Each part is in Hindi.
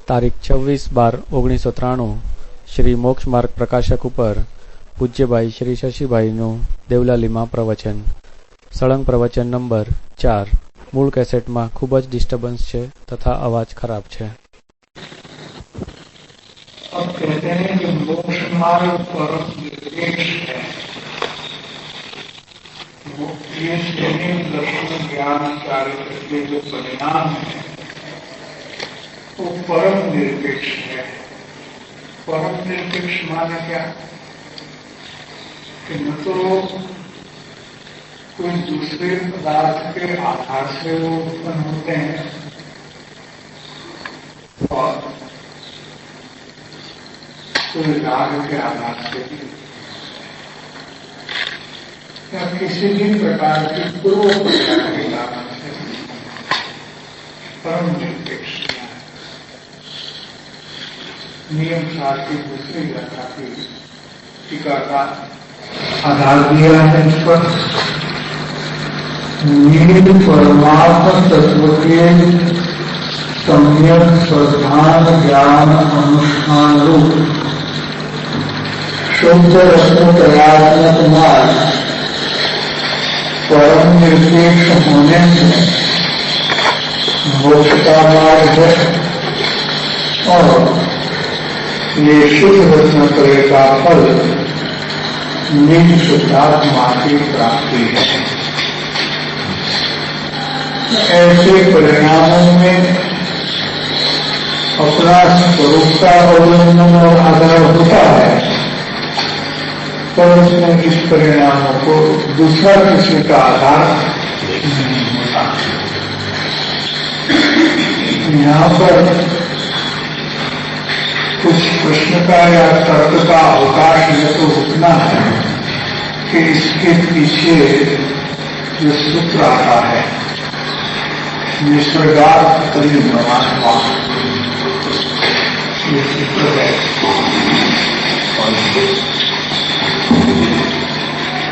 તારીખ 26/12/1993 શ્રી મોક્ષ માર્ગ પ્રકાશક ઉપર પૂજ્યભાઈ શ્રી શશીભાઈનું દેવલાલીમાં પ્રવચન. સળંગ પ્રવચન નંબર 4. મૂળ કેસેટમાં ખૂબ જ ડિસ્ટર્બન્સ છે તથા અવાજ ખરાબ છે. अब कहते हैं कि मोक्ष मार्ग परम निर्देश है. ये शरीर दर्शन ज्ञान कार्य के जो परिणाम है वो परम निरपेक्ष है. परम निरपेक्ष माने क्या कि न तो कोई दूसरे पदार्थ के आधार से वो उत्पन्न होते हैं और कोई राग के आधार से या किसी भी प्रकार की पूर्व प्रकार के कारण से परम निरपेक्ष नियम सार की दूसरी व्याख्या की टीका का आधार दिया है. इस पर नियम परमात्मा तत्व के सम्यक श्रद्धान ज्ञान अनुष्ठान रूप शुद्ध रत्नोत्तरात्मक मार्ग परम निरपेक्ष होने से मोक्ष का मार्ग है और ये शुद्ध रत्नोत्तरे का फल निज शुद्धात्मा की प्राप्ति है. ऐसे परिणामों में अपना स्वरूप का अवलंबन और आधार होता है पर उसमें इस परिणामों को दूसरा किसी का आधार नहीं होता. यहाँ पर कुछ प्रश्न का या तर्क का अवकाश यह तो रुकना है कि इसके पीछे जो सूत्र आता है निसर्गार्थ परिणात्मा ये सूत्र है.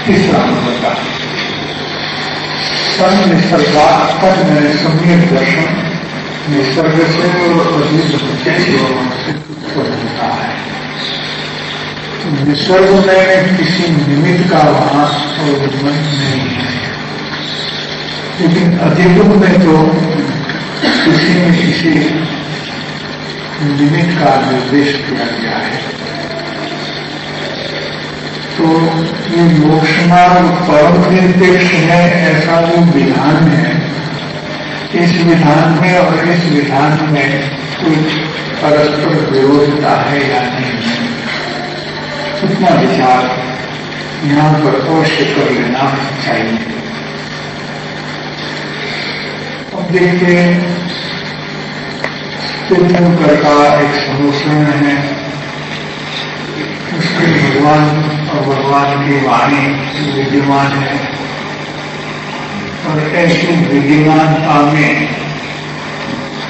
तीसरा नंबर का सन निसर्गात्मक में सम्यक दर्शन निसर्ग से होता है. निसर्ग में किसी निमित्त का वहां अवलंबन नहीं है लेकिन अधिगम में तो किसी न किसी निमित्त का निर्देश किया गया है. तो ये मोक्ष मार्ग परम निरपेक्ष है ऐसा जो विधान है. इस विधान में और इस विधान में कोई परस्पर विरोधता है या नहीं है उतना विचार यहाँ पर अवश्य कर लेना चाहिए. अब देखिए तीर्थंकर का एक समूषण है. उसके भगवान और भगवान की वाणी विद्यमान है और ऐसी विद्यमानता में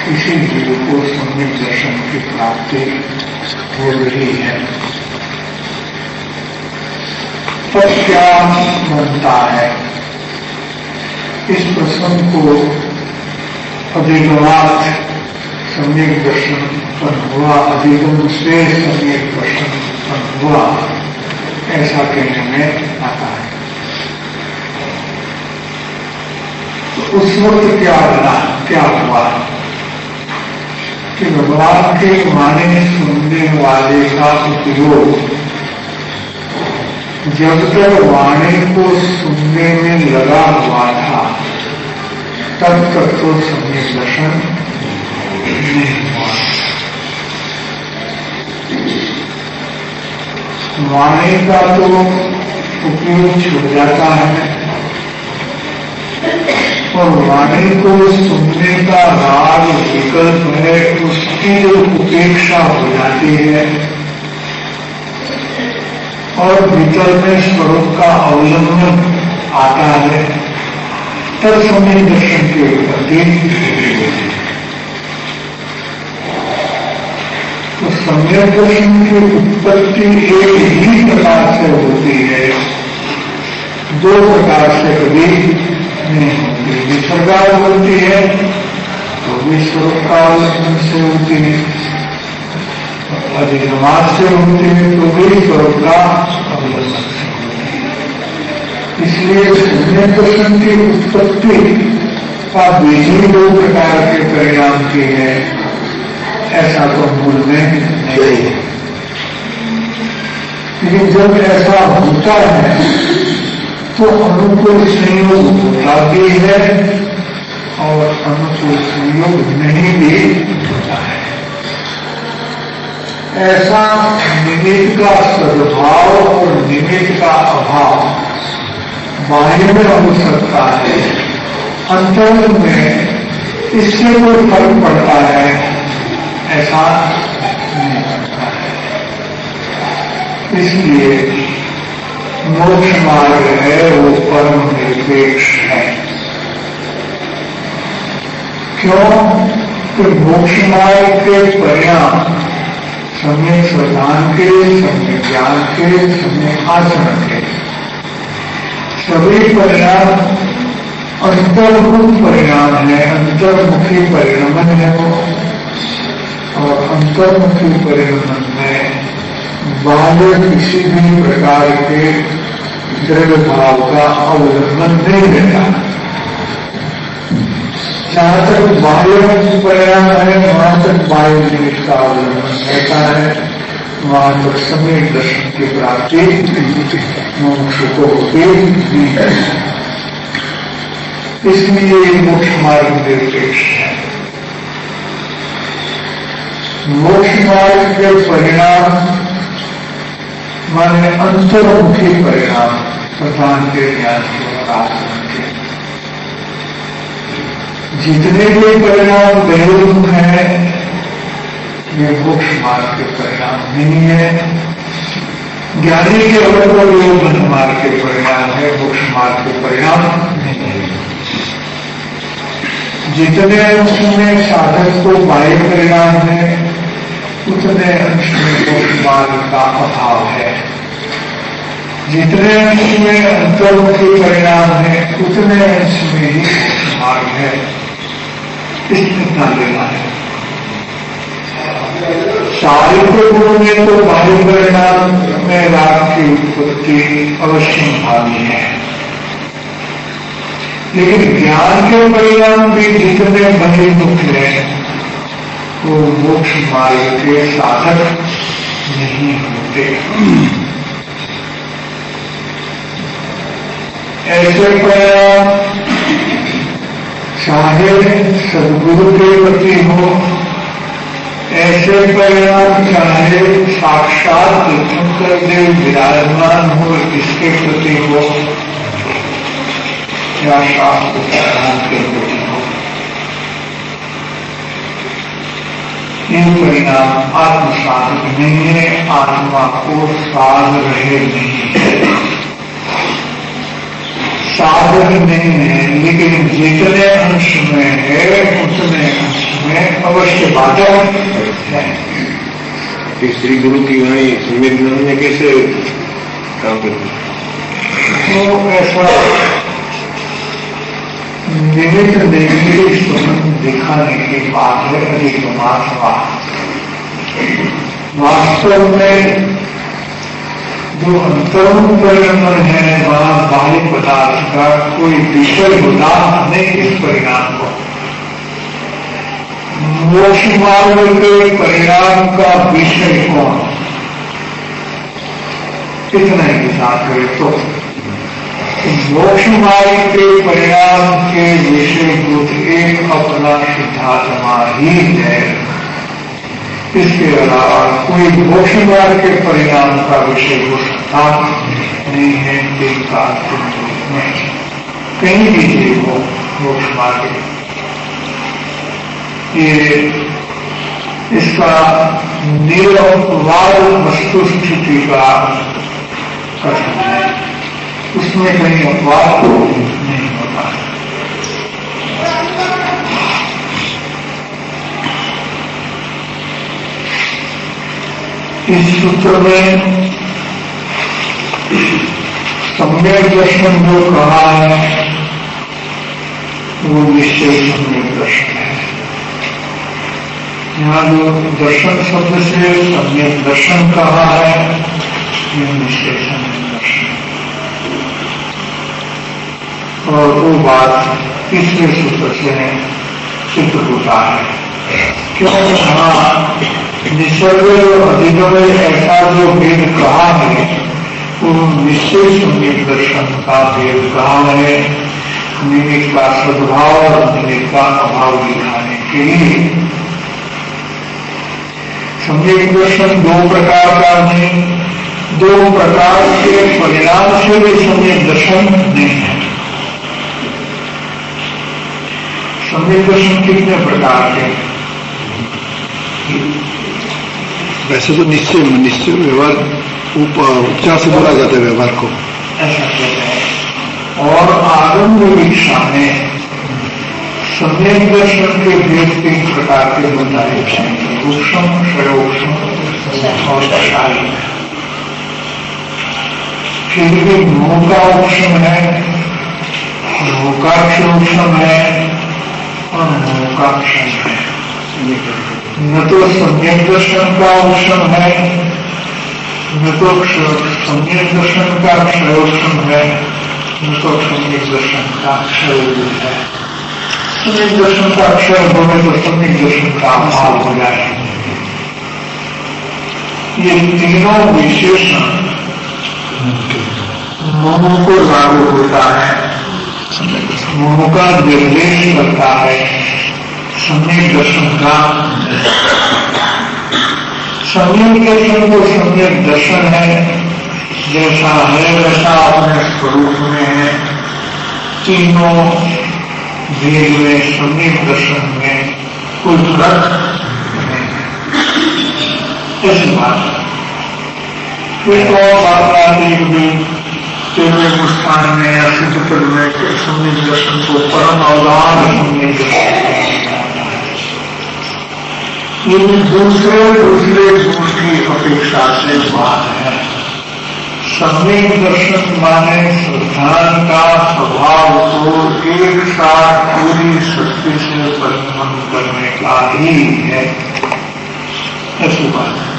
किसी जीव को सम्यक दर्शन की प्राप्ति हो रही है. पर क्या बनता है इस प्रसंग को अधिगमात सम्यक दर्शन उत्पन्न हुआ अधिगम से सम्यक दर्शन उत्पन्न हुआ ऐसा कहने में आता है. तो उस वक्त क्या बना क्या हुआ कि भगवान के वाणी सुनने वाले का उपयोग जब तक वाणी को सुनने में लगा हुआ था तब तक तो सम्यक दर्शन नहीं हुआ. वाणी का तो उपयोग छूट जाता है और वाणी को सुनने का राग विकल्प है उसकी जो उपेक्षा हो जाती है और भीतर में स्वरूप का अवलंबन आता है तब सम्यक दर्शन की उत्पत्ति होती है. तो सम्यक दर्शन की उत्पत्ति एक ही प्रकार से होती है, दो प्रकार से कभी नहीं होती. निसर्गावृत्ति है तो विश्व का अवलंबन से होती है यदि समाज से होते हैं तो भी स्वर्ग का अवलंबन से होते हैं। इसलिए सम्यक दर्शन की उत्पत्ति का बीज ही दो प्रकार के परिणाम की है, ऐसा तो मूल में नहीं है। लेकिन जब ऐसा होता है तो अनुकूल संयोग होता भी है और अनुकूल संयोग नहीं भी होता है। ऐसा निमित्त का सद्भाव और निमित्त का अभाव बाह्य में हो सकता है, अंतर में इससे कोई फर्क पड़ता है ऐसा नहीं पड़ता है। इसलिए मोक्ष मार्ग है वो परम निरपेक्ष है। क्यों? कि मोक्ष मार्ग के परिणाम सम्यक श्रद्धान के, सम्यक ज्ञान के, सम्यक आचरण के सभी परिणाम अंतर्मुख परिणाम है, अंतर्मुखी परिणमन है वो। और अंतर्मुखी परिणमन में बाह्य किसी भी प्रकार के द्रव्य भाव का अवलंबन नहीं रहता। जहां तक बाह्य परिणाम है वहां तक बाह्य निमित्त का अवलंबन रहता है, वहां तक सम्यक दर्शन की प्राप्ति मोक्ष को होती नहीं है। इसलिए मोक्ष मार्ग निरपेक्ष है। मोक्ष मार्ग के परिणाम माने अंतर्मुखी परिणाम प्रधान के ज्ञान के आचरण के। जितने भी परिणाम बहिर्मुख हैं ये मोक्ष मार्ग के परिणाम नहीं है। ज्ञानी के अवसर योग मार्ग के परिणाम है, मोक्ष मार्ग के परिणाम नहीं है। जितने अंश में साधक को बाह्य परिणाम है उतने अंश में मोक्ष मार्ग का अभाव है। जितने अंश में अंतर्मुखी परिणाम है उतने अंश में ही मोक्ष मार्ग है। इतना लेना है। शारीरिक गुण में तो बाह्य परिणाम में राग की उत्पत्ति अवश्य भावी है, लेकिन ज्ञान के परिणाम भी जितने बहिर्मुख हैं वो मोक्ष मार्ग के साधक नहीं होते। ऐसे परिणाम चाहे सदगुरु के प्रति हो, ऐसे परिणाम चाहे साक्षात तीर्थंकर देव विराजमान हो इसके प्रति हो या शास्त्र प्रधान के प्रति हो, ये परिणाम आत्मसाधक नहीं है, आत्मा को साध रहे नहीं है, साधक नहीं है। लेकिन जितने अंश में है उतने अंश में अवश्य बाधक है। श्री गुरु की वाणी सम्यक ज्ञान में कैसे काम करती है? तो ऐसा निमित्त देखने संबंध दिखाने की बात है अधिक वास्तव में जो अंतरंग परिणाम है वहां बाह्य पदार्थ का कोई विषय होता नहीं। इस परिणाम को मोक्ष मार्ग के परिणाम का विषय कौन, इतना ही विचार करे तो मोक्ष मार्ग के परिणाम के विषय भूत एक अपना शुद्धात्मा ही है। इसके अलावा कोई मोक्ष मार्ग के परिणाम का विषय हो सकता नहीं है। कहीं भी जीव हो मोक्ष मार्ग, ये इसका निरपवाद वस्तु स्थिति का कथन है, उसमें कहीं अपवाद नहीं होता। इस सूत्र में सम्यक दर्शन जो कहा है वो निश्चय सम्यक दर्शन है। यहाँ जो दर्शन शब्द से सम्यक दर्शन कहा है, ये विशेषण दर्शन। और वो बात तीसरे सूत्र से सिद्ध होता है। क्यों? हाँ, निसर्ग अधिगम ऐसा जो भेद कहा है, वो निश्चय सम्यक दर्शन का भेद कहा है, निमित्त का सद्भाव और निमित्त का अभाव दिखाने के लिए। सम्यक दर्शन दो प्रकार का नहीं, दो प्रकार के परिणाम से भी सम्यक दर्शन नहीं है। सम्यक दर्शन कितने प्रकार के? वैसे तो निश्चय व्यवहार उपचार से बोला जाता है व्यवहार को, ऐसा कहते हैं। और आरंभ वीक्षा में सम्यक दर्शन के भेद तीन प्रकार के बताए जाएंगे, रूक्षम, क्षयोक्षम और दशाई। फिर भी मोकाक्षम है, मोकाक्षोक्षम है और मोकाक्षम है। न तो सम्यक दर्शन का औक्षम है, न तो सम्यक दर्शन का क्षयोक्षम है, न तो सम्यक दर्शन का क्षय है। सम्यक दर्शन का अक्षर होने तो सम्यक दर्शन का अभाव हो जाए। ये तीनों विशेषण मोह को लागू होता है, मोह का निर्देश करता है सम्यक दर्शन का। सम्यक दर्शन को सम्यक दर्शन है, जैसा है वैसा अपने स्वरूप में है। तीनों भेद में सम्यक दर्शन में कोई फर्क नहीं, ऐसी बात है। फिर तो बात आती है कि तेरे मुस्कान में या सिद्धपद में सम्यक दर्शन को परम अवधान सम्यक दर्शन, ये दूसरे गुण की अपेक्षा से बात है। सम्यक दर्शन माने श्रद्धान का स्वभाव को एक साथ पूरी शक्ति से परिणम करने का ही है, ऐसी बात है।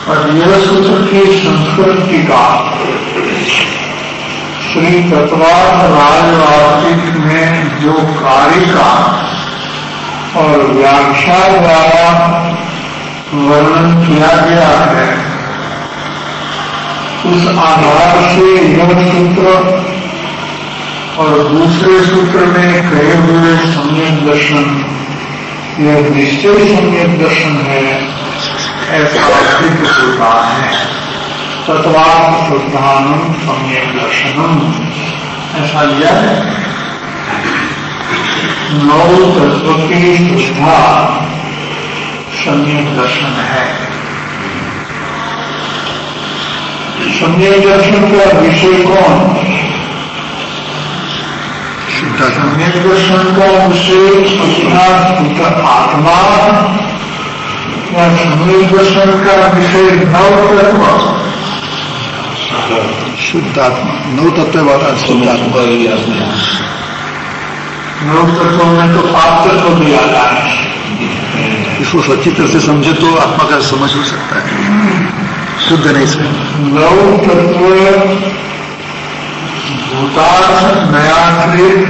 और यह सूत्र की संस्कृत टीका श्री तत्वार्थ राजवार्तिक में जो कारिका और व्याख्या द्वारा वर्णन किया गया है, उस आधार से यह सूत्र और दूसरे सूत्र में कहे हुए सम्यक दर्शन यह निश्चय सम्यक दर्शन है, ऐसा सिद्ध होता है। तत्वार्थ शुद्धानम सम्यक दर्शनम, ऐसा लिया है। नौ तत्व की शुद्धा सम्यक दर्शन है। सम्यक दर्शन का विषय कौन? सम्यक दर्शन का विषय शुद्ध आत्मा या सम्यक दर्शन का विषय नव तत्व? शुद्धात्मा, नौ तत्व वाला शुद्धात्मा। नौ तत्वों में तो पाप तत्व भी आता है। इसको सच्ची तरह से समझे तो आत्मा का समझ हो सकता है, शुद्ध नहीं से। नौ तत्व भूतार्थ नयाश्रित,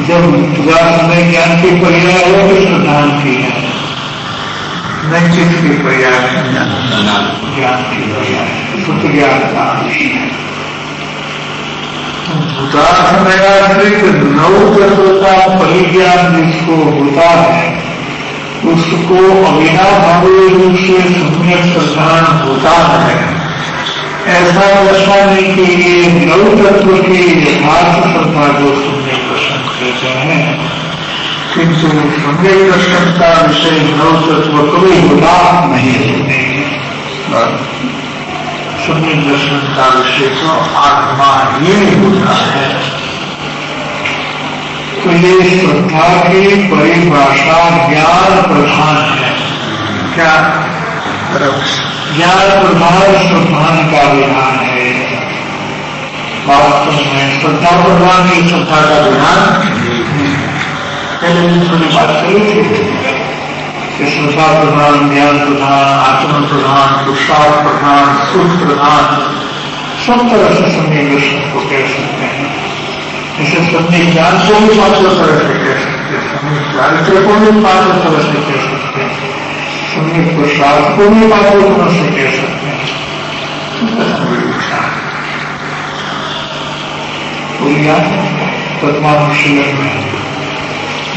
जब पदार्थ में ज्ञान की पर्याय हो तो सिद्धांत की है, नैतिक की पर्याय ज्ञान की पर्याय शुद्ध ज्ञान का विषय है। भूतार्थ नयाश्रित नौ तत्व का परिज्ञान जिसको होता है, उसको अविनाभावी रूप से सम्यक श्रद्धान होता है। ऐसा दर्शाने के लिए नौ तत्व की यथार्थ श्रद्धा को सम्यक दर्शन कहते हैं, किंतु सम्यक दर्शन का विषय नौ तत्व कभी होता नहीं है। सम्यक दर्शन का विषय तो आत्मा ही होता है। तो ये श्रद्धा की परिभाषा ज्ञान प्रधान है। क्या? ज्ञान प्रधान श्रद्धान का विधान है। वास्तव में श्रद्धा प्रधान की श्रद्धा का विधान पहले दिन थोड़ी बात करी थी कि श्रद्धा प्रधान, ज्ञान प्रधान, आचरण प्रधान, पुरुषार्थ प्रधान, सुख प्रधान, सब तरह से सम्यक दर्शन को कह सकते हैं। इसे सम्यक ज्ञान को भी 5 तरह से कह सकते हैं, सम्यक चारित्र को भी 5 तरह से कह सकते हैं, सम्यक पुरुषार्थ को भी 5 तरह से कह सकते हैं। तत्मानुशीलन में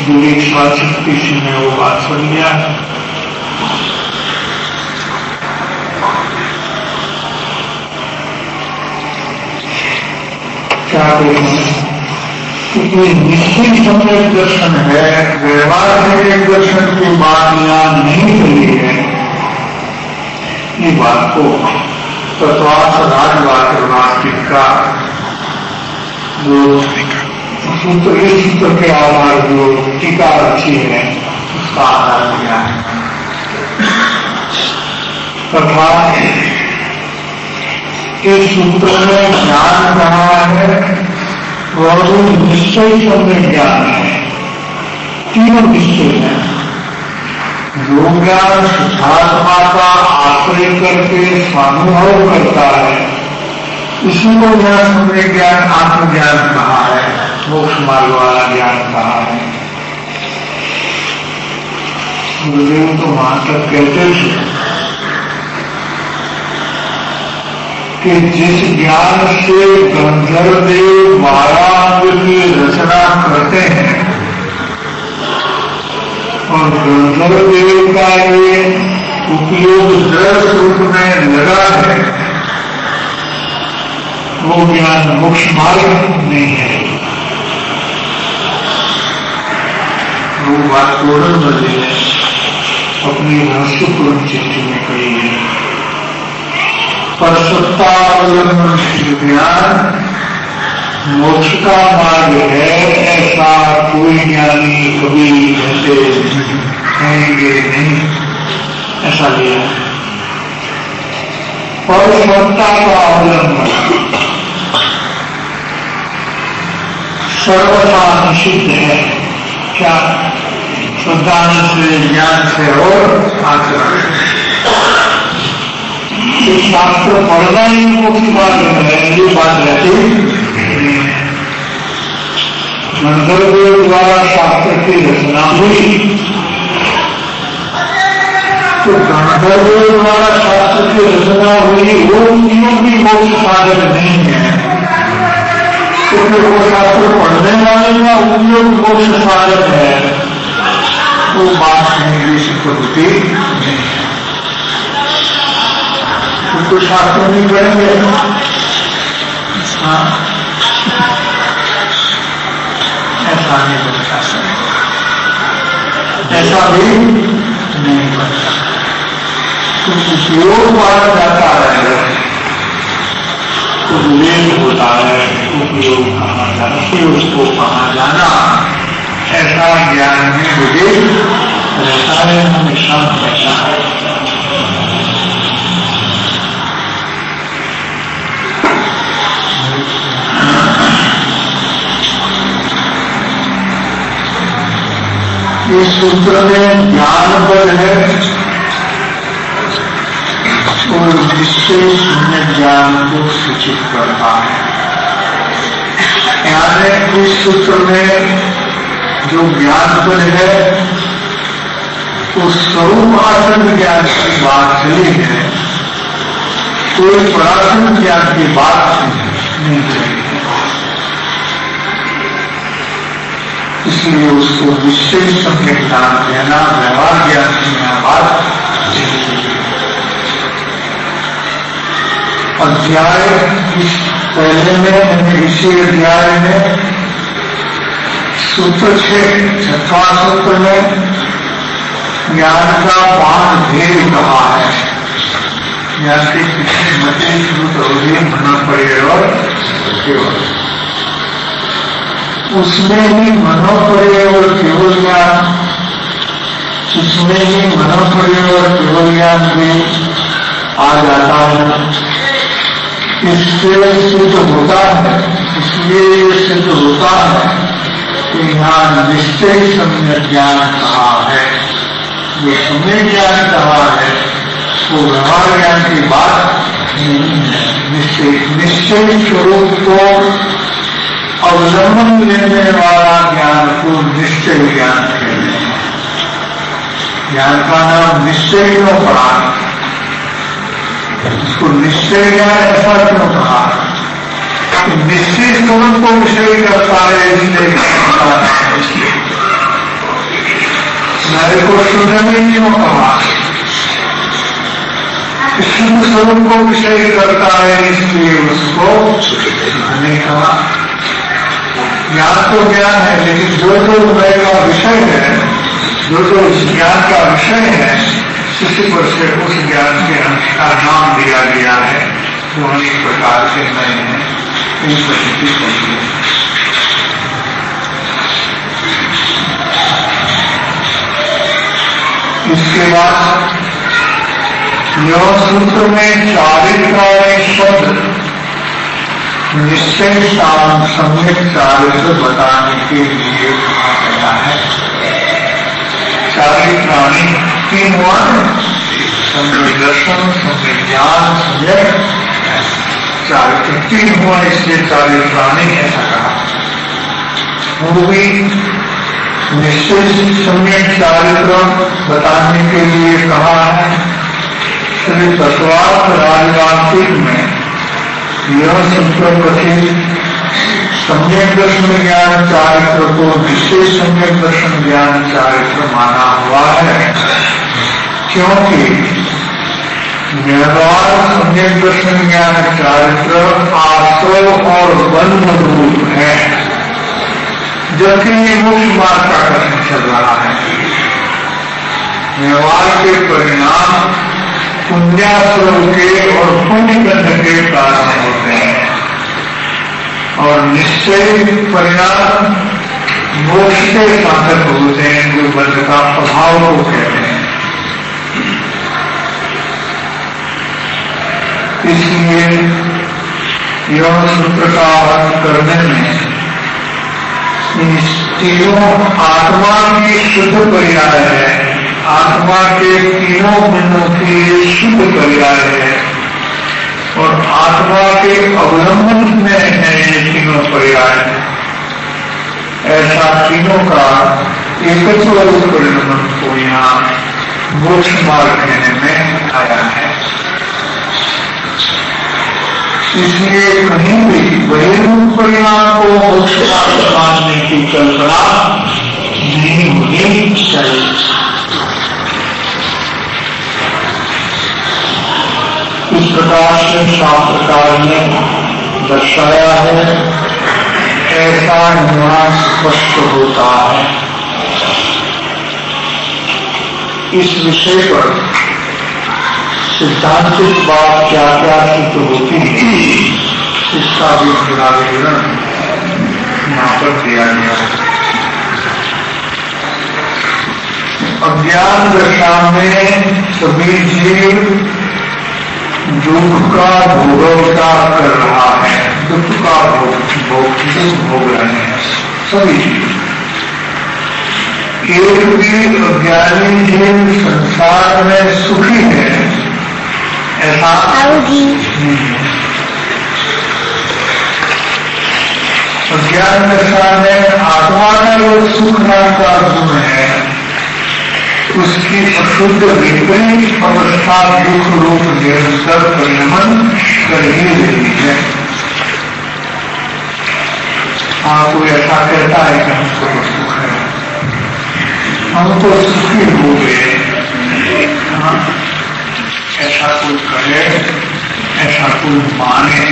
दूरी 36 में वो बात सुन लिया। क्या निश्चित सम्यक दर्शन है, व्यवहार में एक दर्शन की बात यहाँ नहीं कही है। ये बात को तत्वार्थ राजवाक्य वास्तविक का जो सूत्र, इस सूत्र के आधार जो टीका अच्छी है उसका आधार दिया है। तथा इस सूत्र में ज्ञान कहा है वह निश्चय सम्यक ज्ञान है। तीनों निश्चय है। जो ज्ञान शुद्धात्मा का आश्रय करके स्वानुभव करता है इसी को यह सम्यक ज्ञान, आत्मज्ञान कहा है, मोक्ष मार्ग वाला ज्ञान कहा है। गुरुदेव तो वहां तक कहते थे कि जिस ज्ञान से गंधर्व देव बारांग की रचना करते हैं और गंधर्व देव का ये उपयोग दृढ़ रूप में लगा है, वो ज्ञान मोक्ष मार्ग नहीं है। वो बात पूर्ण बदली है, अपनी रहस्यपूर्ण चिट्ठी में कही है। पर सत्तावलंबन ज्ञान मोक्ष का मार्ग है, ऐसा कोई ज्ञानी कभी कहते कहेंगे नहीं, ऐसा लिया है। पर सत्ता का अवलंबन सर्वथा निषिद्ध है। क्या? श्रद्धा से, ज्ञान से और आचरण से। शास्त्र पढ़ना ही मुख्य बात है, ये बात रहती गंधर्व द्वारा शास्त्र की रचना हुई तो गंधर्व द्वारा शास्त्र की रचना हुई, वो तीनों भी मोक्ष साधक नहीं है। तो फिर वो शास्त्र पढ़ने वाले का उपयोग मोक्ष साधक है, वो बात नहीं सिद्ध होती। उनको शास्त्र नहीं पढ़ेंगे, ऐसा नहीं बनता, ऐसा भी नहीं बनता। तो उपयोग माना जाता है, उल्लेख होता है, उपयोग कहा जाना, फिर उसको कहा जाना, ऐसा ज्ञान में मुझे रहता है, हमेशा रहता है। इस सूत्र में ज्ञान बल है और निश्चय शून्य ज्ञान को सूचित करता है। यानी इस सूत्र में जो ज्ञान बल है वो स्वरूप आसन ज्ञान की बात चली है, कोई परासन ज्ञान की बात नहीं चली है। इसलिए उसको निश्चय सम्यक ज्ञान कहना, व्यवहार ज्ञान की बात। अध्याय इस पहले में, इसी अध्याय में सूत्र 6 सूत्र में ज्ञान का 5 भेद कहा है। ज्ञान के किसी मते सूत्र होना पड़ेगा और केवल उसमें ही मनोपर्य और केवल ज्ञान, उसमें ही मनोपर्य और केवल ज्ञान में आ जाता है। इससे सिद्ध होता है, इसलिए ये सिद्ध होता है कि यहाँ निश्चय सम्यक ज्ञान कहा है। जो सम्यक ज्ञान कहा है वो व्यवहार ज्ञान की बात नहीं है। निश्चय स्वरूप को अवलंबन लेने वाला ज्ञान को निश्चय ज्ञान कहते हैं। ज्ञान का नाम निश्चय क्यों पड़ा, इसको निश्चय ज्ञान ऐसा क्यों कहा? निश्चय स्वरूप को विषय करता है, इसलिए मेरे को शुद्ध में क्यों कहा? शुद्ध स्वरूप को विषय करता है, इसलिए उसको नहीं कहा। ज्ञान तो ज्ञान है, लेकिन जो मैं का विषय है, जो ज्ञान का विषय है, इसी पर से उस ज्ञान के अंश का नाम दिया गया है। जो अनेक प्रकार के नए हैं, इन प्रकृति होती है। इसके बाद योग सूत्र में चारित्राणी शब्द निश्चय शाम सम्यक चारित्र बताने के लिए कहा गया है। चारित्राणी तीन हुआ, सम्यक दर्शन, सम्यक ज्ञान, सम्यक चारित्र तीन हुआ, इसलिए चारित्राणी ऐसा कहा। वो भी निश्चय सम्यक चारित्र बताने के लिए कहा है। श्री तत्वार्थ राजवार्तिक में यह सूत्र कथित सम्यक दर्शन ज्ञान चारित्र को निश्चय सम्यक दर्शन ज्ञान चारित्र माना हुआ है, क्योंकि व्यवहार सम्यक दर्शन ज्ञान चारित्र आश्रय और बंध रूप है, जबकि ये मोक्ष मार्ग का कथन चल रहा है। व्यवहार के परिणाम पुण्याश्रय के और पुण्य बंध के कारण होते हैं, और निश्चय परिणाम मोक्ष के साधक होते हैं, जो बंध का प्रभाव को कहते हैं। इसलिए यह सूत्र का अर्थ करने में इन तीनों आत्मा की शुद्ध पर्याय है, आत्मा के तीनों गुणों की शुद्ध पर्याय है, और आत्मा के अवलंबन में है ये तीनों पर्याय। ऐसा तीनों का एकत्व रूप परिणाम को यहाँ मोक्ष मार्ग कहने में आया है। इसलिए कहीं भी बहिर्मुख परिणाम को मोक्ष मार्ग मानने की कल्पना नहीं होनी चाहिए। इस प्रकार से शास्त्रकार ने दर्शाया है, ऐसा यहाँ स्पष्ट होता है। इस विषय पर सिद्धांतिक बात क्या क्या सिद्ध होती है, इसका भी पूरा विवरण यहाँ पर दिया गया है। अज्ञान दशा में सभी जीव दुख का भोगवता कर रहा है, दुख का भोग रहे हैं सभी जीव। एक भी अज्ञानी जीव संसार में सुखी है ऐसा नहीं है। अज्ञान दशा में आत्मा का जो सुख नाम का गुण है, उसकी अशुद्ध विपरीत अवस्था दुख रूप निरंतर परिणमन कर ही रही है। हाँ, कोई ऐसा कहता है कि हमको तो सुख है, हम तो सुखी हो गए। हाँ, ऐसा कोई कहे, ऐसा कोई माने,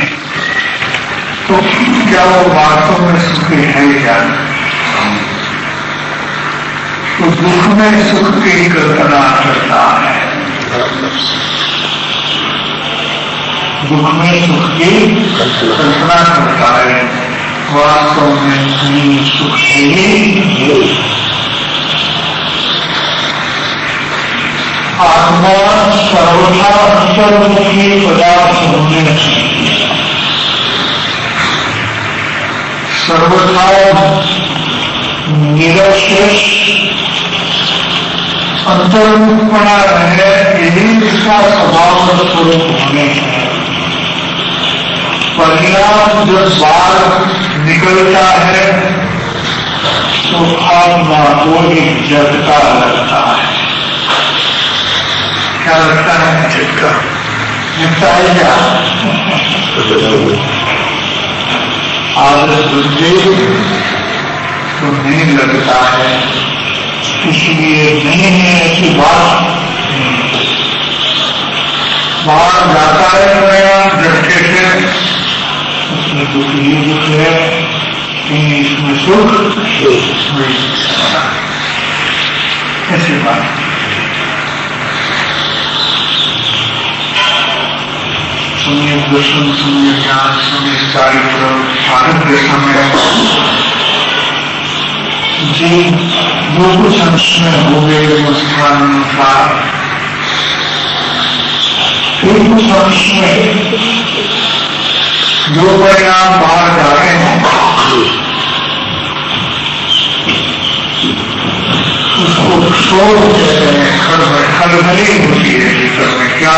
तो क्या वो वास्तव में सुखी है क्या? तो दुख में सुख की कल्पना करता है, दुख में सुख की कल्पना करता है, वास्तव में नहीं सुख ही। आत्मा सर्वथा अंतर्मुखी पदार्थ होने सर्वथा निरवशेष अंतर्मुखपना रहे, यही इसका स्वभाव स्वरूप होने है। परिणाम जब बाहर निकलता है तो आत्मा को एक झटका लगता है। क्या लगता है? झटका लगता है क्या? आदत बुद्धि तो नहीं लगता है, इसलिए नहीं है ऐसी बात। बाहर जाता है नया झटके से, उसमें दुख ही दुख है, कहीं इसमें सुख नहीं, ऐसी बात। सम्यक दर्शन, सम्यक ज्ञान, सम्यक चारित्र, भारत के समय जी जो कुछ अंशमें हो गए स्थान अनुसार, फिर कुछ अंश में जो परिणाम बाहर जा रहे हैं उसको शोर कहते हैं। खलबली होती है भीतर में, क्या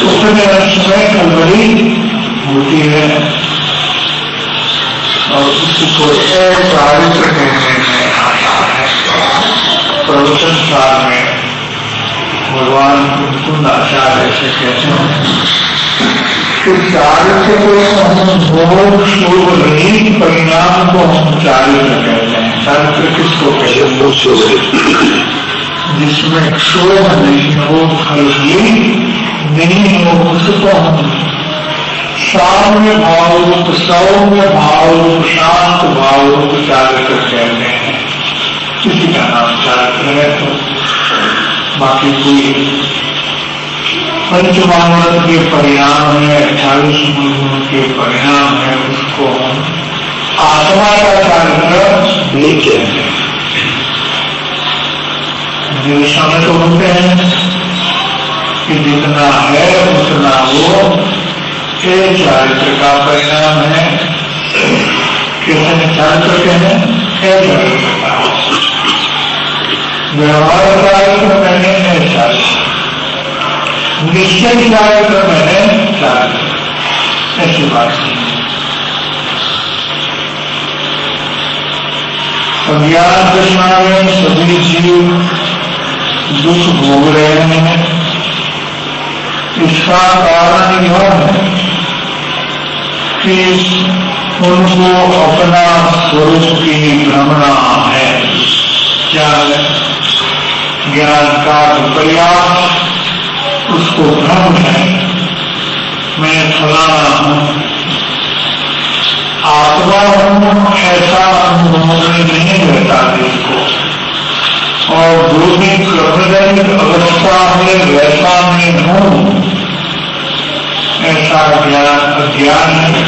उतने अंश में खलबली होती है और उसको चारित्र कहने में आता है। प्रवचन काल में भगवान मुकुंद आचार्य से कहते हैं कि चारित्र को हम शोभ रहित परिणाम को हम चारित्र कहते हैं। चारित्र किसको कहते हैं? जिसमें शोभ नहीं हो, फलहीन नहीं हो, उसको हम साम्य भाव रूप, सौम्य भाव रूप, शांत भाव रूप चारित्र कहते हैं। किसी का नाम चारित्र है तो बाकी कोई पंचमावृत के परिणाम है, 28 मूल के परिणाम है, उसको हम आत्मा का चारित्र नहीं कहते हैं। दिशा में तो होते हैं कि जितना है उतना वो चारित्र का परिणाम है। कितने चारित्र के हैं? चारित्र का व्यवहार चारित्र मैंने है, चारित्र निश्चय चारित्र मैंने चारित्र, ऐसी बात नहीं। अज्ञान दशा में सभी जीव दुख भोग रहे हैं। इसका कारण यह है कि उनको अपना स्वरूप की भ्रमणा है। क्या है? ज्ञान का प्रयास, उसको भ्रम है, मैं फलाना हूं, आत्मा हूं, ऐसा अनुभव नहीं रहता जिसको। और जो भी क्रमजनित अवस्था है वैसा मैं हूं, ऐसा ज्ञान अज्ञान है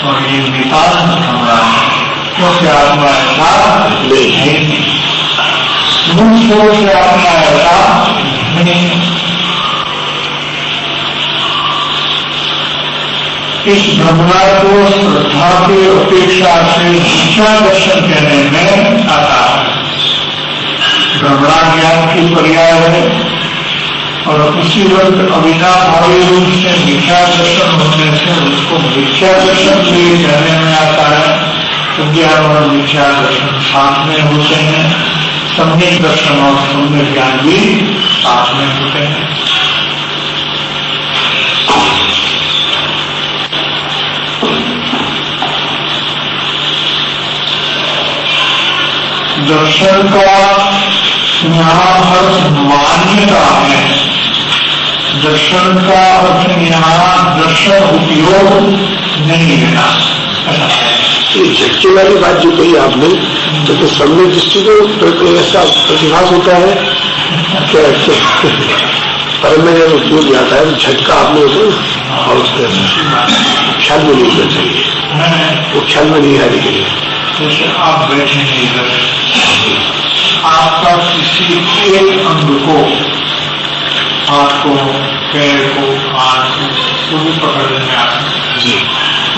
और ये नितांत भ्रमणा है। क्योंकि आत्मा ऐसा नहीं, मुझ से आत्मा ऐसा नहीं। इस भ्रमणा को श्रद्धा की अपेक्षा से शिक्षा दर्शन कहने में आता है। भ्रमणा ज्ञान की पर्याय है और उसी वक्त अविनाभावी रूप से मिथ्या दर्शन होने से उसको मिथ्या दर्शन भी कहने में आता है। ज्ञान और मिथ्या दर्शन साथ में होते हैं, सम्यक दर्शन और सम्यक ज्ञान भी साथ में होते हैं। दर्शन का यहाँ अर्थ मान्यता है। दर्शन का अर्थ यहाँ दर्शन उपयोग नहीं लेना। झटके वाली बात जो कही आपने, तो सम्यक दृष्टि को ऐसा प्रतिभास होता है क्या? पर में जब उपयोग जाता है झटका आपने होता है और उसके ख्याल में नहीं होना चाहिए, वो ख्याल में नहीं आने के लिए। जैसे आप बैठे नहीं, आपका किसी एक अंग को हाथ को, पैर को, हाथ को, वो भी पकड़ लेने आते जी।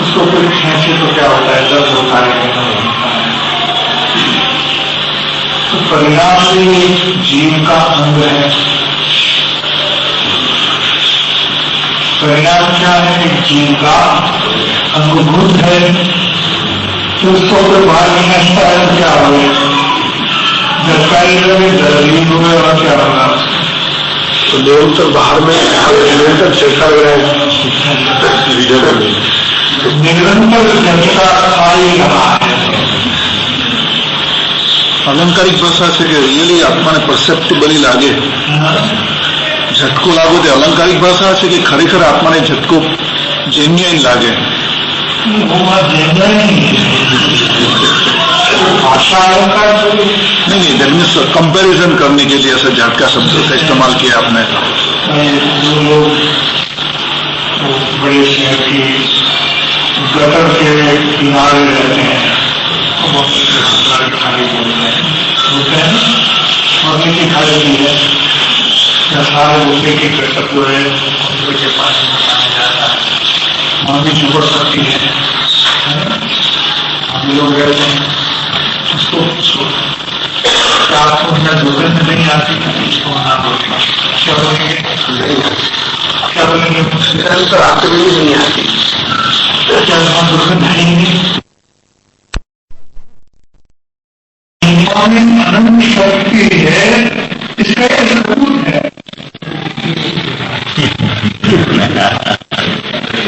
उसको फिर खींचे तो क्या होता है, दर्द होता है, होता है। तो परिणाम भी जीव का अंग है। परिणाम क्या है, जीव का अंगभूत है। तो उसको कोई बाहर खींचता है तो क्या हो, झटकाई हुए, दर्दी हुए, और क्या होगा। तो निरंतर बाहर में निरंतर चेष्टा कर रहे हैं, निरंतर झटका खा ही रहा है। અલંકારિક ભાષા છે કે રિયલી આત્માને પરસેપ્ટેબલી લાગે, ઝટકો લાગો તે અલંકારિક ભાષા છે કે ખરેખર આત્માને ઝટકો જેન્યુઇન લાગે? भाषा अलंकार नहीं, दैट मीन्स कंपैरिजन करने के लिए ऐसा झटका शब्द का इस्तेमाल किया आपने। जो लोग बड़े शहर की गटर के किनारे रहते हैं, खाली बोलते हैं, मम्मी की खाली की है या सारे बोलते की गटर जो है मम्मी के पास में बनाया जाता है, मम्मी झुकड़ सकती है। हम लोग रहते हैं उसको क्या आपको दुर्गंध नहीं आती, इसको ना बोलते, क्या बोलेंगे, क्या बोलेंगे, तो आपको भी नहीं आती, क्या हम दुर्गंध आएंगे। अनंत शक्ति है, इसका एक सबूत है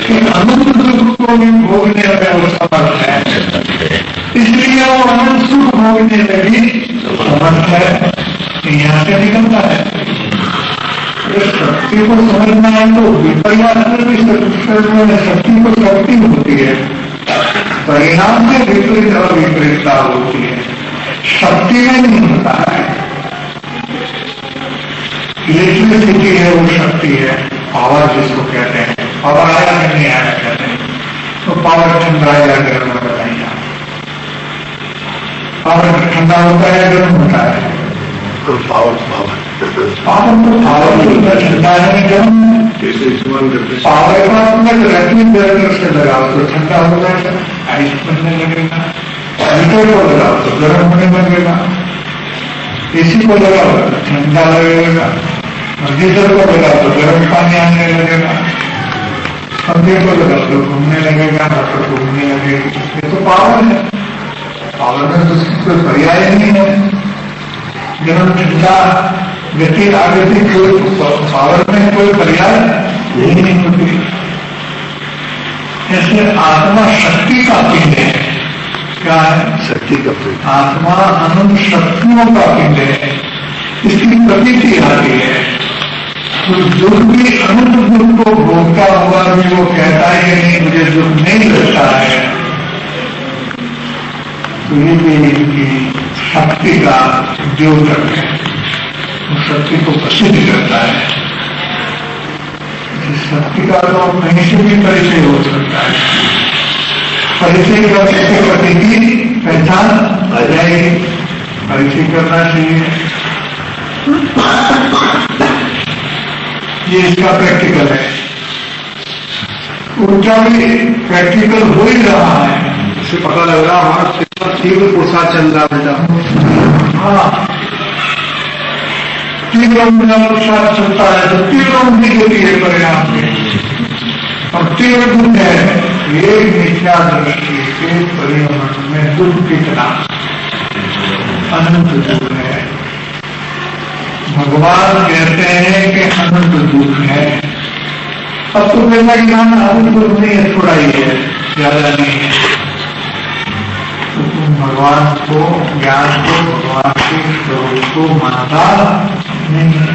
कि अनंत दुख को भी भोगने में वो समर्थ है, इसलिए वो अनंत सुख भोगने में भी समर्थ है। यहाँ से निकलता है शक्ति को समझना है तो विपर्यास में भी शक्ति को शक्ति होती है, परिणाम से विपरीत और विपरीतता होती है, शक्ति में नहीं होता है। इलेक्ट्रिसिटी है वो शक्ति है, पावर जिसको कहते हैं, पावर आया नहीं आया कहते हैं, तो पावर ठंडा या गर्म बताइए, पावर ठंडा होता है गर्म होता है, पावर पावर तो पावर ठंडा है गर्म, पावर का अपने रेफ्रिजरेटर से लगाओ तो ठंडा हो जाएगा, आइस बनने लगेगा, हीटर को लगाओ तो गर्म होने लगेगा, एसी को लगाओ तो ठंडा लगेगा, गीजर को लगाओ तो गर्म पानी आने लगेगा, पंखे को लगाओ तो घूमने लगेगा, मोटर घूमने लगेगी। ये तो पावर है, पावर में तो कोई पर्याय नहीं है। गर्म ठंडा गति आगे से कोई पावर में कोई पर्याय नहीं होती। ऐसे आत्मा शक्ति का पिंड है, क्या है, शक्ति का पिंड, आत्मा अनंत शक्तियों का पिंड है, इसकी प्रतीति आती है। तो दुख भी अनंत दुख को भोगता हुआ भी वो कहता है कि नहीं मुझे दुख नहीं लगता है, तो ये भी इनकी शक्ति का द्योतक है, वो शक्ति को प्रसिद्ध करता है। इस शक्ति का तो कहीं से भी परिचय हो सकता है, परिचय करने के प्रति की पहचान आ जाएगी, परिचय करना चाहिए। ये इसका प्रैक्टिकल है, ऊर्जा भी प्रैक्टिकल हो ही रहा है, इससे पता लग रहा हमारा कितना तीव्र पुरुषार्थ चल रहा बेटा। हाँ, तीव्र पुरुषार्थ चलता है तो तीव्र उन्नति होती है परिणाम में, और तीव्र दुख है एक मिथ्या दृष्टि के परिणाम में दुख कितना अनंत दुख है। भगवान कहते हैं कि अनंत दुख है, अब तो कहना ज्ञान अनंत दुख नहीं है, थोड़ा ही है, ज्यादा नहीं है। तो तुम भगवान को, ज्ञान को, भगवान के स्वरूप को मानता नहीं है।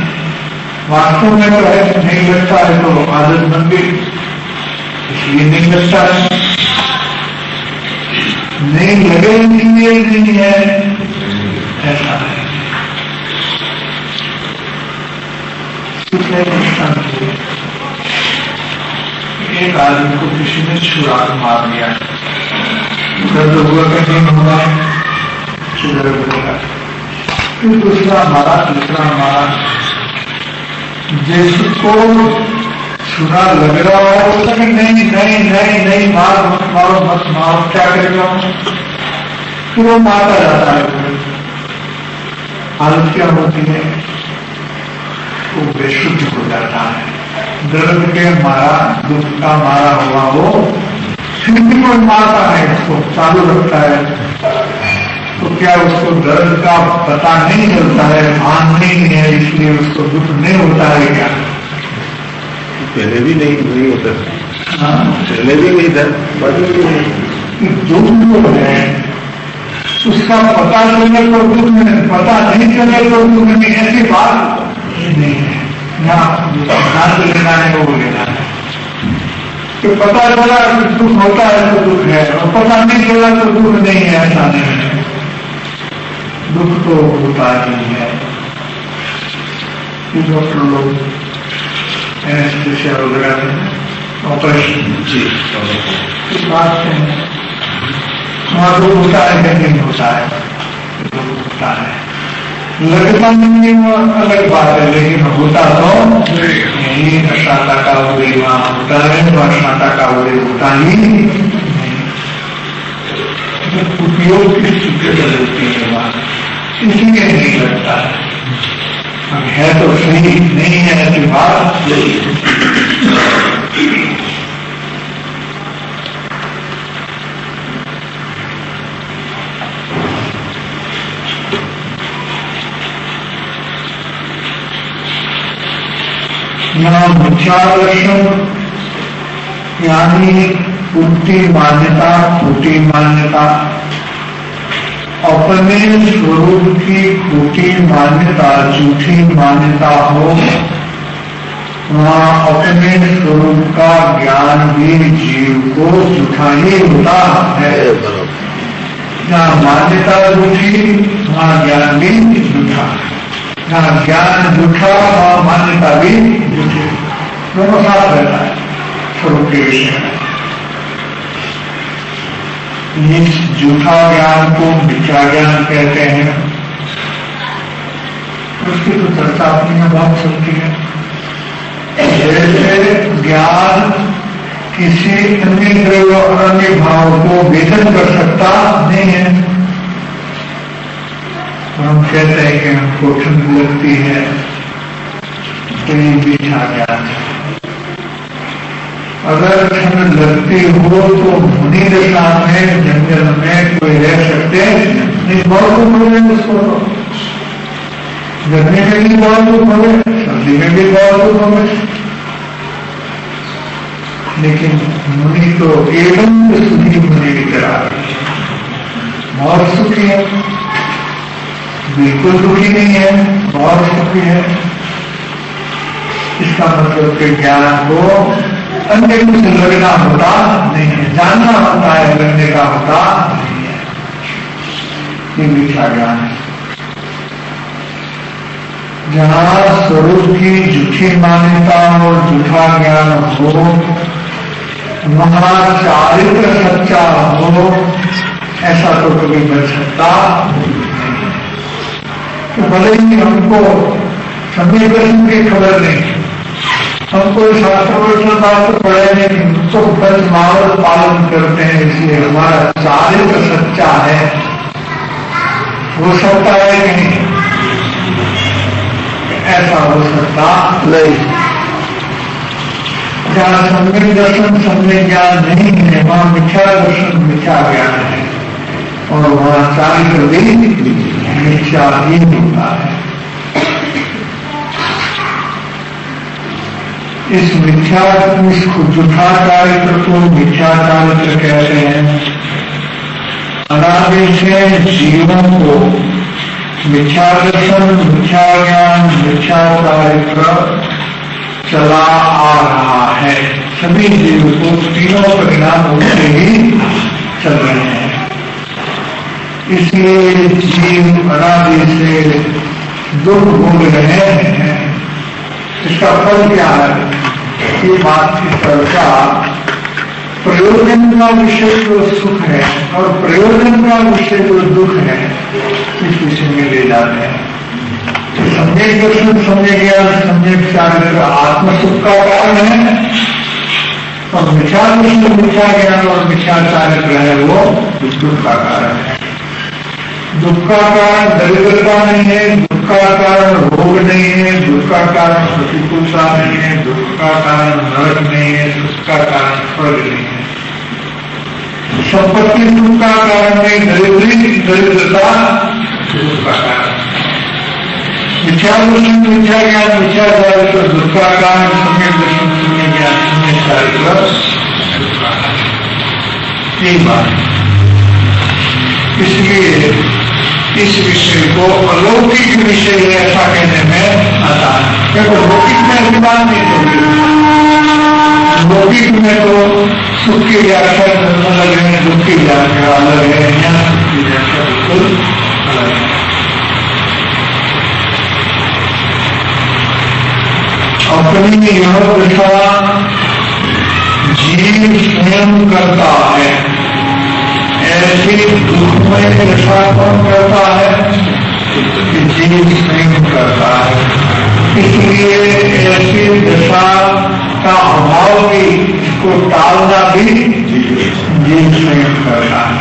वास्तव में तो है, नहीं लगता है तो आदत बन गई, इसलिए नहीं लगता है, नहीं लगे इसलिए नहीं है, ऐसा है। एक आदमी को किसी ने छुरा मार दिया, दर्द हुआ कहीं हुआ, शुगर बोला, फिर दूसरा मारा, तीसरा मारा, जिसको छुरा लग रहा है वो लगे नहीं नहीं नहीं नहीं मारो मत मारो मत मारो, क्या करेगा फिर वो मारता जाता है। हालत क्या होती है, वो बेशुद्ध हो जाता है। दर्द के मारा, दुख का मारा हुआ वो फिर भी कोई मारता है, उसको चालू रखता है, तो क्या उसको दर्द का पता नहीं चलता है, भान नहीं है, इसलिए उसको दुख नहीं होता है क्या? पहले भी नहीं होता, पहले भी नहीं था, बाद में भी नहीं। दुख जो है उसका पता चले तो दुख नहीं, पता नहीं चले तो दुख नहीं, ऐसी बात नहीं है। ध्यान लेना है वो लेना है कि पता चला दुख होता है तो दुख है, और पता नहीं चला तो दुख नहीं है, ऐसा नहीं है। दुख तो होता ही है। डॉक्टर लोग एनेस्थीसिया वगैरह में ऑपरेशन इस बात से वहाँ दुख होता है कि नहीं होता है, दुख होता है। लगता नहीं वो अलग बात है, लेकिन होता तो यही अशाता का उदय वहाँ होता है, तो अशाता का उदय होता ही नहीं। उपयोग किस चीज से होती है वहाँ, इसलिए नहीं लगता है। अब है तो सही, नहीं है ऐसी बात यहाँ मिथ्यादर्शन यानी उल्टी मान्यता, खोटी मान्यता, अपने स्वरूप की खोटी मान्यता, झूठी मान्यता हो, वहाँ अपने स्वरूप का ज्ञान भी जीव को झूठा ही होता है। जहाँ मान्यता झूठी वहाँ ज्ञान भी झूठा, जहाँ ज्ञान झूठा वहाँ मान्यता भी झूठी, दोनों साथ रहता है स्वरूप के विषय में। इस झूठा ज्ञान को मिथ्या ज्ञान कहते हैं। उसकी तो चर्चा अपनी में बहुत चलती है। जैसे ज्ञान किसी अन्य द्रव्य और अन्य भाव को वेदन कर सकता नहीं है, हम कहते हैं कि हमको ठंड लगती है, तो ये मीठा ज्ञान है। अगर ठंड लगती हो तो मुनि दशा में जंगल में कोई रह सकते नहीं, बहुत दुख हो गए उसको, गर्मी में भी बहुत दुख हो गए, सर्दी में भी बहुत दुख हो गए, लेकिन मुनि तो एकदम सुखी मुनि की तरह बहुत सुखी है, बिल्कुल दुखी नहीं है, बहुत सुखी है। इसका मतलब कि ज्ञान को अन्य कुछ लगना होता नहीं है, जानना होता है, लगने का होता नहीं है। ये मिथ्या ज्ञान है। जहाँ स्वरूप की झूठी मान्यता और झूठा ज्ञान हो, वहाँ चारित्र सच्चा हो, ऐसा तो कभी बन सकता नहीं। तो भले ही हमको सभी प्रश्न की खबर नहीं, हमको शास्त्र वचन शास्त्र पढ़े नहीं, तो पंचमहावत पालन करते हैं, इसलिए हमारा चारित्र सच्चा है। हो सकता है कि नहीं? ऐसा हो सकता नहीं। जहाँ सम्यक दर्शन सम्यक ज्ञान नहीं है, वहाँ मिथ्या दर्शन मिथ्या ज्ञान है, और वहाँ चारित्र भी मिथ्या ही होता है। इस मिथ्या, इस झूठा चारित्र को मिथ्या चारित्र कहते हैं। अनादि से जीवन को मिथ्या दर्शन, मिथ्या ज्ञान, मिथ्या चारित्र चला आ रहा है। सभी जीव को तीनों परिणाम होते ही चल रहे हैं। इसलिए जीव अनादि से दुख भोग रहे हैं। इसका फल क्या है? ये बात की चर्चा प्रयोजन का विषय जो सुख है और प्रयोजन का विषय जो दुख है, इस विषय में ले जाते हैं। सम्यक दर्शन, सम्यक ज्ञान, सम्यक चारित्र आत्म सुख का कारण है, और मिथ्या दर्शन, मिथ्या ज्ञान और मिथ्या चारित्र है वो दुख का कारण है। दुख का कारण दरिद्रता नहीं है, दुख का कारण रोग नहीं है, दुख का कारण प्रतिकूलता नहीं है, दुख का कारण नरक नहीं है, सुख का कारण स्वर्ग नहीं है। संपत्ति सुख का कारण नहीं, दरिद्रता दुख का कारण। मिथ्या दर्शन, मिथ्या ज्ञान, मिथ्या चारित्र दुख का कारण, सम्यक दर्शन, सम्यक ज्ञान, सम्यक चारित्र दुख का कारण। यही बात। इसलिए इस विषय को अलौकिक विषय ऐसा कहने में आता है, क्योंकि लौकिक में ऐसी बात नहीं होती। लौकिक में तो सुख की व्याख्या अलग है, दुख की व्याख्या अलग है, यहाँ सुख की व्याख्या बिल्कुल अलग है। अपनी यह दशा जीव स्वयं करता है, ऐसी दुखमय दशा कौन करता है कि जीव स्वयं करता है। इसलिए ऐसी दशा का अभाव भी, इसको टालना भी जीव स्वयं करता है।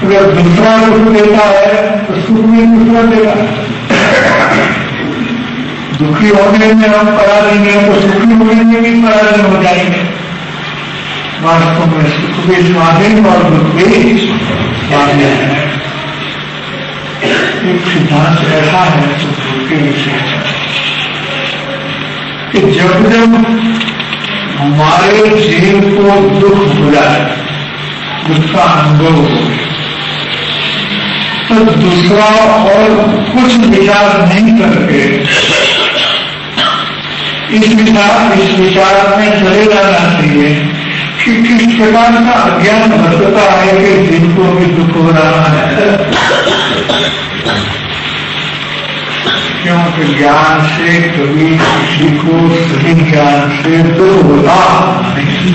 अगर दूसरा दुख देता है तो सुख भी दूसरा देगा। दुखी होने में हम पराधीन हैं तो सुखी होने में भी पराधीन हो जाएंगे। वास्तव में सुख भी स्वाधीन और दुख भी स्वाधीन है। एक सिद्धांत ऐसा है सुख के विषय कि जब जब हमारे जीव को दुख हो जाए, दुख का अनुभव हो, तो दूसरा और कुछ विचार नहीं करके इस विचार में चले जाना चाहिए कि किस प्रकार का अज्ञान बरतता है कि जिनको भी दुख हो रहा है। क्योंकि ज्ञान से कभी किसी को सही ज्ञान से दूर होता नहीं।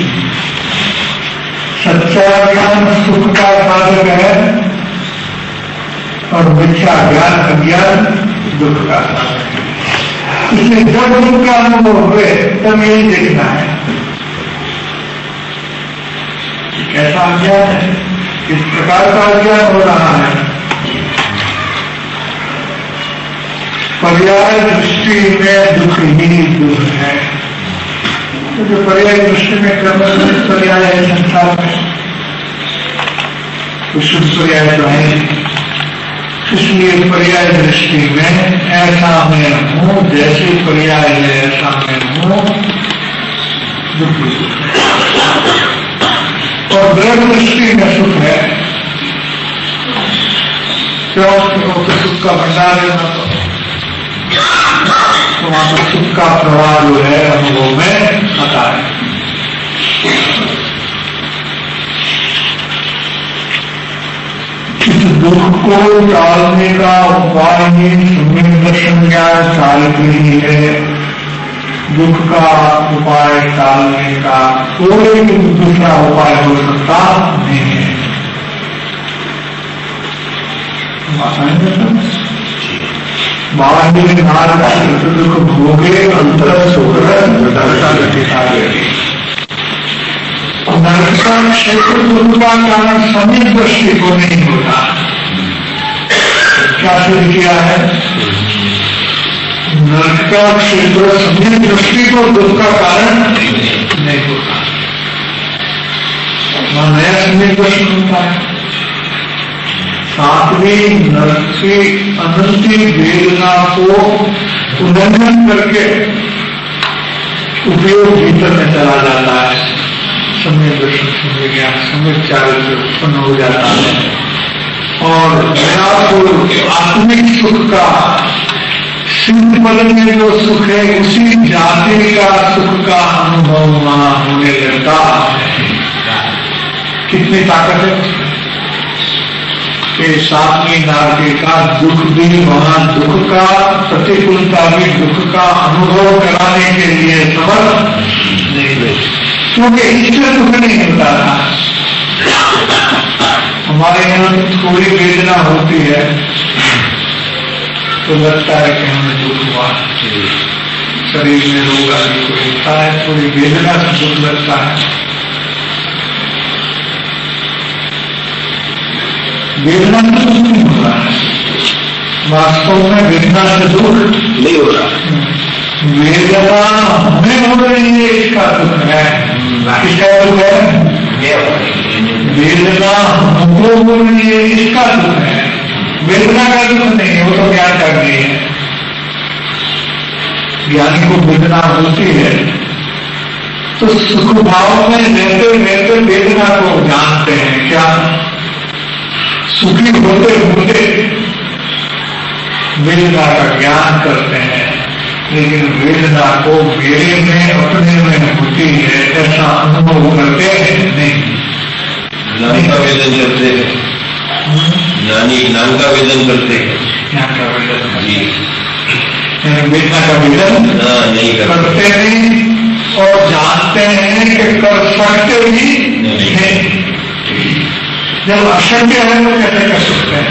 सच्चा ज्ञान सुख का साधक है और मिथ्या ज्ञान अज्ञान दुख का साधक है। इसलिए जब दुख का अनुभव हुए तब यही देखना है कैसा अज्ञान है, किस प्रकार का अज्ञान हो रहा है। पर्याय दृष्टि में दुख ही दुख है। तो जो पर्याय दृष्टि में कर्म पर्याय है संसार में, तो शुद्ध पर्याय तो है। इसलिए पर्याय दृष्टि में ऐसा मैं हूं, जैसे पर्याय है ऐसा मैं हूं, दुखी और दृढ़ दृष्टि में सुख है। क्योंकि सुख का भंडार है ना, तो वहां पर सुख का प्रवाह जो है अनुभव में आता है। इस दुख को टालने का उपाय ही सम्यक दर्शन ज्ञान चारित्र ही है। दुख का उपाय टालने का कोई दूसरा उपाय हो सकता नहीं है। बाह्य मार्ग दुख भोगे अंतर नरक का क्षेत्र दुख का कारण सम्यक दृष्टि को नहीं होता। क्या सिद्ध किया है? नरक का क्षेत्र सम्यक दृष्टि को दुख का कारण नहीं होता। नया सम्यक दर्शन होता है। सातवीं नरक की अनंती वेदना को उल्लंघन करके उपयोग भीतर में चला जाता है। सम्यक दर्शन, सम्यक ज्ञान, सम्यक चारित्र उत्पन्न हो जाता है और नया को आत्मिक सुख का सिद्ध पद में जो सुख है उसी जाति का सुख का अनुभव वहां होने लगता है। कितनी ताकत है कि सातवीं नारकी का दुख भी वहां दुख का, प्रतिकूलता भी दुख का अनुभव कराने के लिए समर्थ नहीं हुए, क्योंकि इससे दुख नहीं होता था। हमारे यहाँ थोड़ी वेदना होती है तो लगता है कि हमें दुख हुआ, शरीर में रोग आदि को होता है, थोड़ी वेदना से दुख लगता है। वेदना से दुख नहीं हो रहा है, वास्तव में वेदना से दुख नहीं हो रहा, वेदना हमें हो रही है, इसका दुख है। इसका दुख है, वेदना हमको हो रही है, इसका दुख है। वेदना का दुख नहीं है, वो तो ज्ञान कर रही है। ज्ञानी को वेदना होती है तो सुख भाव में रहते रहते वेदना को जानते हैं। क्या सुखी होते होते वेदना का ज्ञान करते हैं, लेकिन वेदना को मेरे में अपने में होती है ऐसा अनुभव करते नहीं। ज्ञान का वेदन करते हैं, ज्ञानी ज्ञान का वेदन करते हैं, ज्ञान का वेदन जी वेदना का वेदन नहीं करते नहीं, और जानते हैं कि कर सकते भी नहीं। जब अशक्य है तो कैसे कर सकते हैं?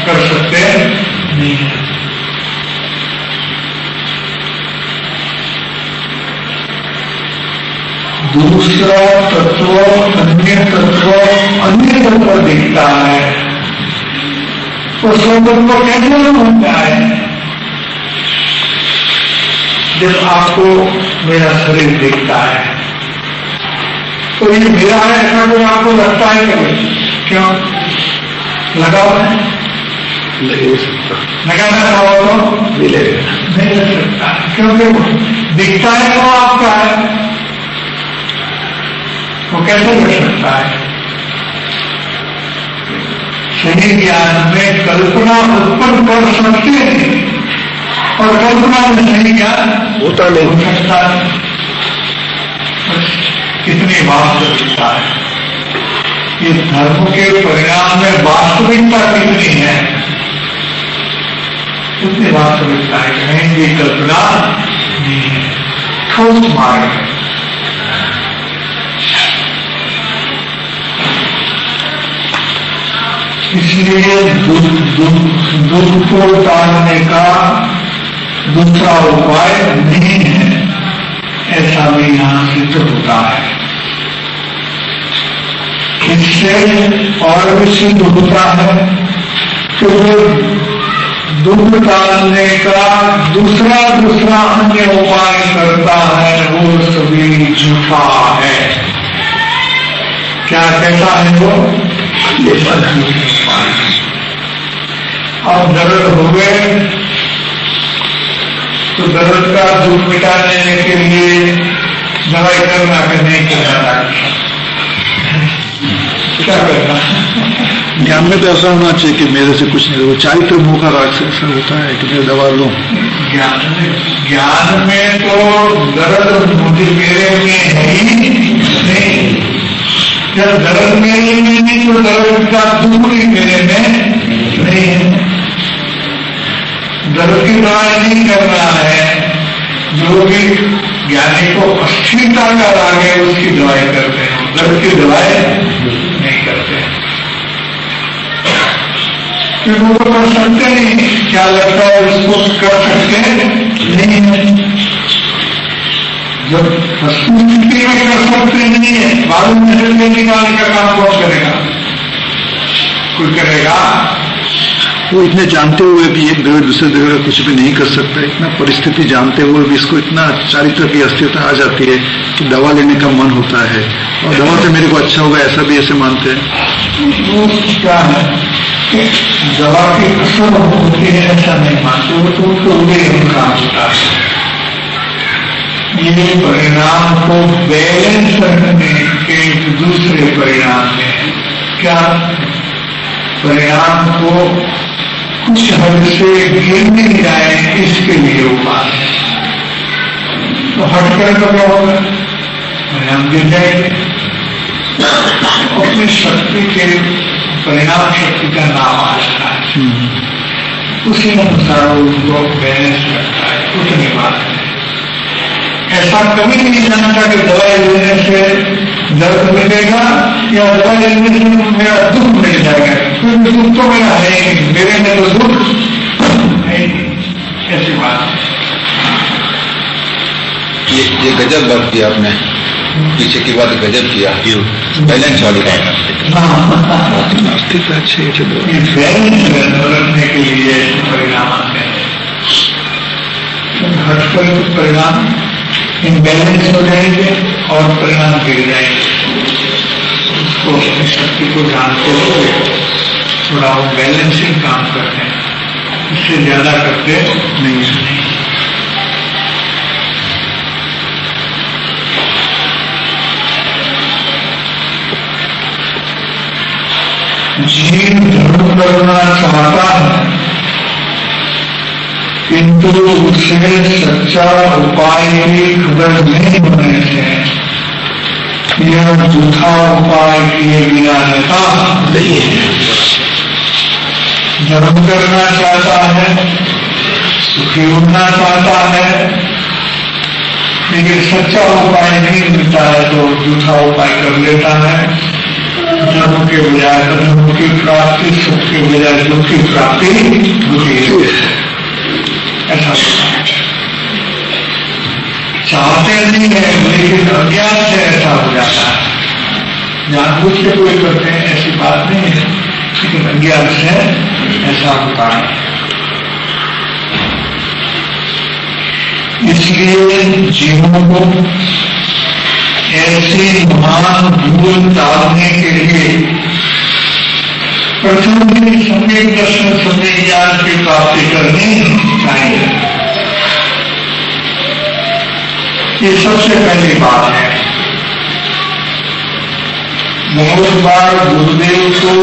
कर सकते नहीं है। दूसरा तत्व अन्य तत्व दिखता है, तो स्वतंत्र कैसे होता है? जब आपको मेरा शरीर दिखता है तो ये मेरा है ऐसा कोई आपको लगता है कभी? क्यों लगा हुआ है? नहीं हो सकता, लगाना चाहो तो मिलेगा नहीं लग सकता, क्योंकि दिखता है तो आपका है, वो कैसे लग सकता है? सही ज्ञान में कल्पना उत्पन्न कर सकते हैं, और कल्पना में सही ज्ञान होता नहीं। हो सकता है। कितनी वास्तविकता है, ये धर्म के परिणाम में वास्तविकता कितनी है, कितनी वास्तविकता है। कहीं ये कल्पना नहीं है, ठोस मार्ग है। इसलिए दुख को टालने का दूसरा उपाय नहीं है, ऐसा भी यहां सिद्ध होता है। इससे और भी सिद्ध होता है कि वो दुख टालने का दूसरा अन्य उपाय करता है, वो सभी झूठा है। क्या कहता है वो? अब दर्द हो गए तो दर्द का दुख मिटाने के लिए दवाई करना कि नहीं करना, क्या करना? ज्ञान में तो ऐसा होना चाहिए कि मेरे से कुछ नहीं, वो चारित्र मुंह का राग से ऐसा होता है कि मैं दवा लूं। ज्ञान में तो दर्द मुझे मेरे में है ही नहीं। जब दर्द मेरे में नहीं तो दर्द का दुख भी मेरे में नहीं है। दर्द की दवाई नहीं करना है, जो भी ज्ञानी को अस्थिरता का राग है उसकी दवाई करते हैं, दर्द की दवाई नहीं करते हैं, क्योंकि वो कर सकते नहीं। क्या लगता है उसको कर सकते नहीं है। जब वस्तुस्थिति में कर सकते नहीं है, मालूम में निकालने का काम कौन करेगा? कोई करेगा? वो इतने जानते हुए भी एक जगह दूसरे जगह कुछ भी नहीं कर सकता, इतना परिस्थिति जानते हुए भी इसको इतना चारित्र की अस्थिरता आ जाती है कि दवा लेने का मन होता है, और दवा से मेरे को अच्छा होगा ऐसा भी ऐसे मानते हैं। वो क्या है कि दवा की असर होती है ऐसा नहीं मानते, वो तो उनका होता है। ये परिणाम को बैलेंस रखने के दूसरे परिणाम में क्या परिणाम को कुछ हद से गिर नहीं जाए, इसके लिए उपाय है। तो हटकर तो क्या होगा? परिणाम गिर जाएंगे। अपनी शक्ति के परिणाम शक्ति का नाम आ रहा है, उसी अनुसार उनको बैलेंस करता है, उतनी बात है। ऐसा कभी नहीं जानता कि दवाई लेने से दर्द मिलेगा या अगला जनरेशन में मेरा दुख मिल जाएगा, क्योंकि दुख तो मेरा है ही, मेरे में तो दुख है ही। ऐसी बात ये गजब बात किया आपने, पीछे की बात गजब किया, बैलेंस वाली बात। बैलेंस रखने के लिए परिणाम आते हैं, हट पर कुछ परिणाम इनबैलेंस हो जाएंगे और परिणाम गिर जाएंगे। उसको अपनी शक्ति को जानते हुए थोड़ा वो बैलेंसिंग काम करते हैं, इससे ज्यादा करते नहीं। जीव धर्म करना चाहता है, किंतु उसे सच्चा उपाय की खबर नहीं होने से यह झूठा उपाय किए बिना रहता नहीं है। धर्म करना चाहता है, सुखी होना चाहता है, लेकिन सच्चा उपाय नहीं मिलता है तो झूठा उपाय कर लेता है। धर्म के बजाय अधर्म की प्राप्ति, सुख के बजाय दुख की प्राप्ति होती है। ऐसा चाहते नहीं है, लेकिन अज्ञान से ऐसा हो जाता है। जानबूझ के कोई करते हैं ऐसी बात नहीं है, लेकिन अज्ञान से ऐसा होता है। इसलिए जीवों को ऐसी महान भूल टालने के लिए प्रथम भी सम्यक दर्शन, सम्यक ज्ञान की प्राप्ति करनी चाहिए। ये सबसे पहली बात है। बहुत बार गुरुदेव को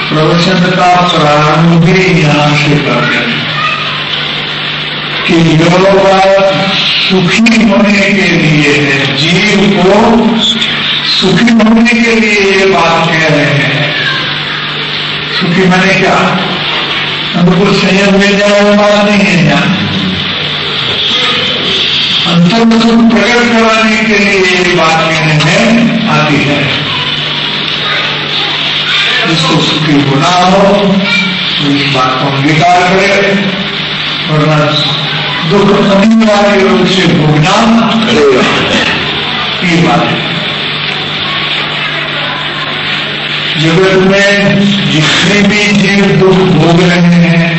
प्रवचन का प्रारंभ भी यहाँ से करते हैं कि योग सुखी होने के लिए है, जीव को सुखी होने के लिए ये बात कह रहे हैं। सुखी माने क्या? हमको संयम मिल जाए वो बात नहीं है यहाँ। अंतर सुख प्रकट कराने के लिए ये बात कहने में आती है। जिसको सुखी होना हो तो इस बात को अंगीकार करे, वरना दुख अनिवार्य रूप से भोगना पड़ेगा। ये बात है। जगत में जितने भी जीव दुख भोग रहे हैं,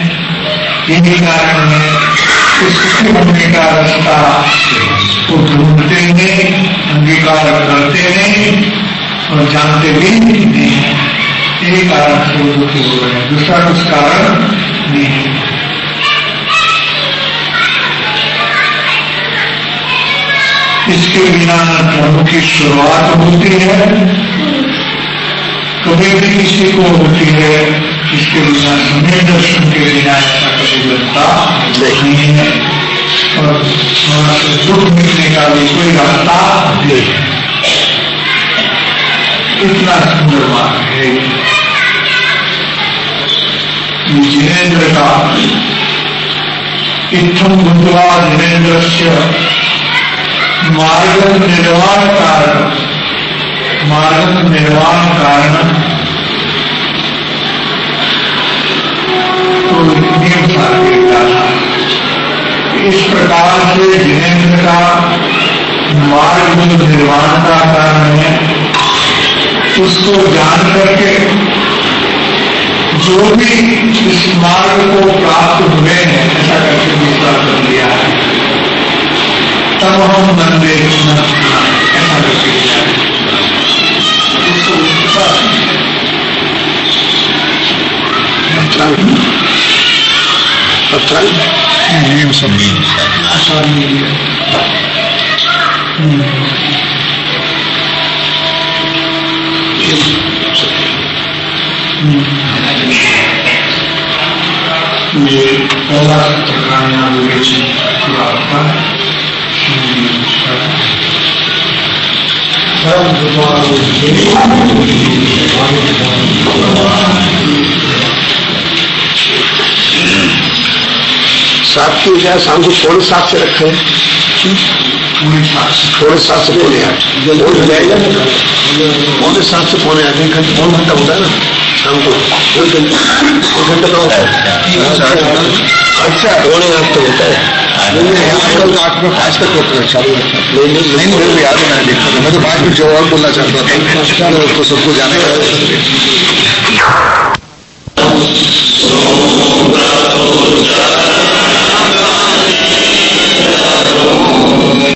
इन्हीं कारण है कि सुखी होने का रास्ता को ढूंढते नहीं, अंगीकार करते नहीं और जानते भी नहीं। यही कारण से वो दुखी हो रहे हैं, दूसरा कुछ कारण नहीं है। इसके बिना धर्म की शुरुआत होती है, कभी भी किसी को होती है। इसके बिना समय दर्शन के बिना ऐसा कभी बनता नहीं है और वहां से दुख मिलने का भी कोई रास्ता नहीं है। इतना सुंदर बात है जिनेन्द्र का इत्थम बुद्धवा जिनेन्द्र से मार्ग निर्वाण कारण, मार्ग निर्वाण कारण तो नियम साधता था। इस प्रकार से जिनेन्द्र का मार्ग निर्वाण का कारण है, उसको जान करके जो भी इस मार्ग को प्राप्त हुए हैं ऐसा करके विश्वास कर लिया है, तब हम नंदे ऐसा करके ये पहला चक्राया पूरा होता है। साफ की बजाय शाम को थोड़े साफ से रखे, थोड़े साफ से बोले यार, हो जाएगा। साढ़े 7 से पौने 8 घंटे, पौन घंटा होता है ना शाम को, 1 घंटा का होता है। अच्छा, पौने 8 तक होता है। कल 8 में 5 तक होता है चालू रहता है। नहीं, मेरे को याद है, मैंने देखा था। मैं तो बाद में जो और बोलना चाहता था तो सबको जाने का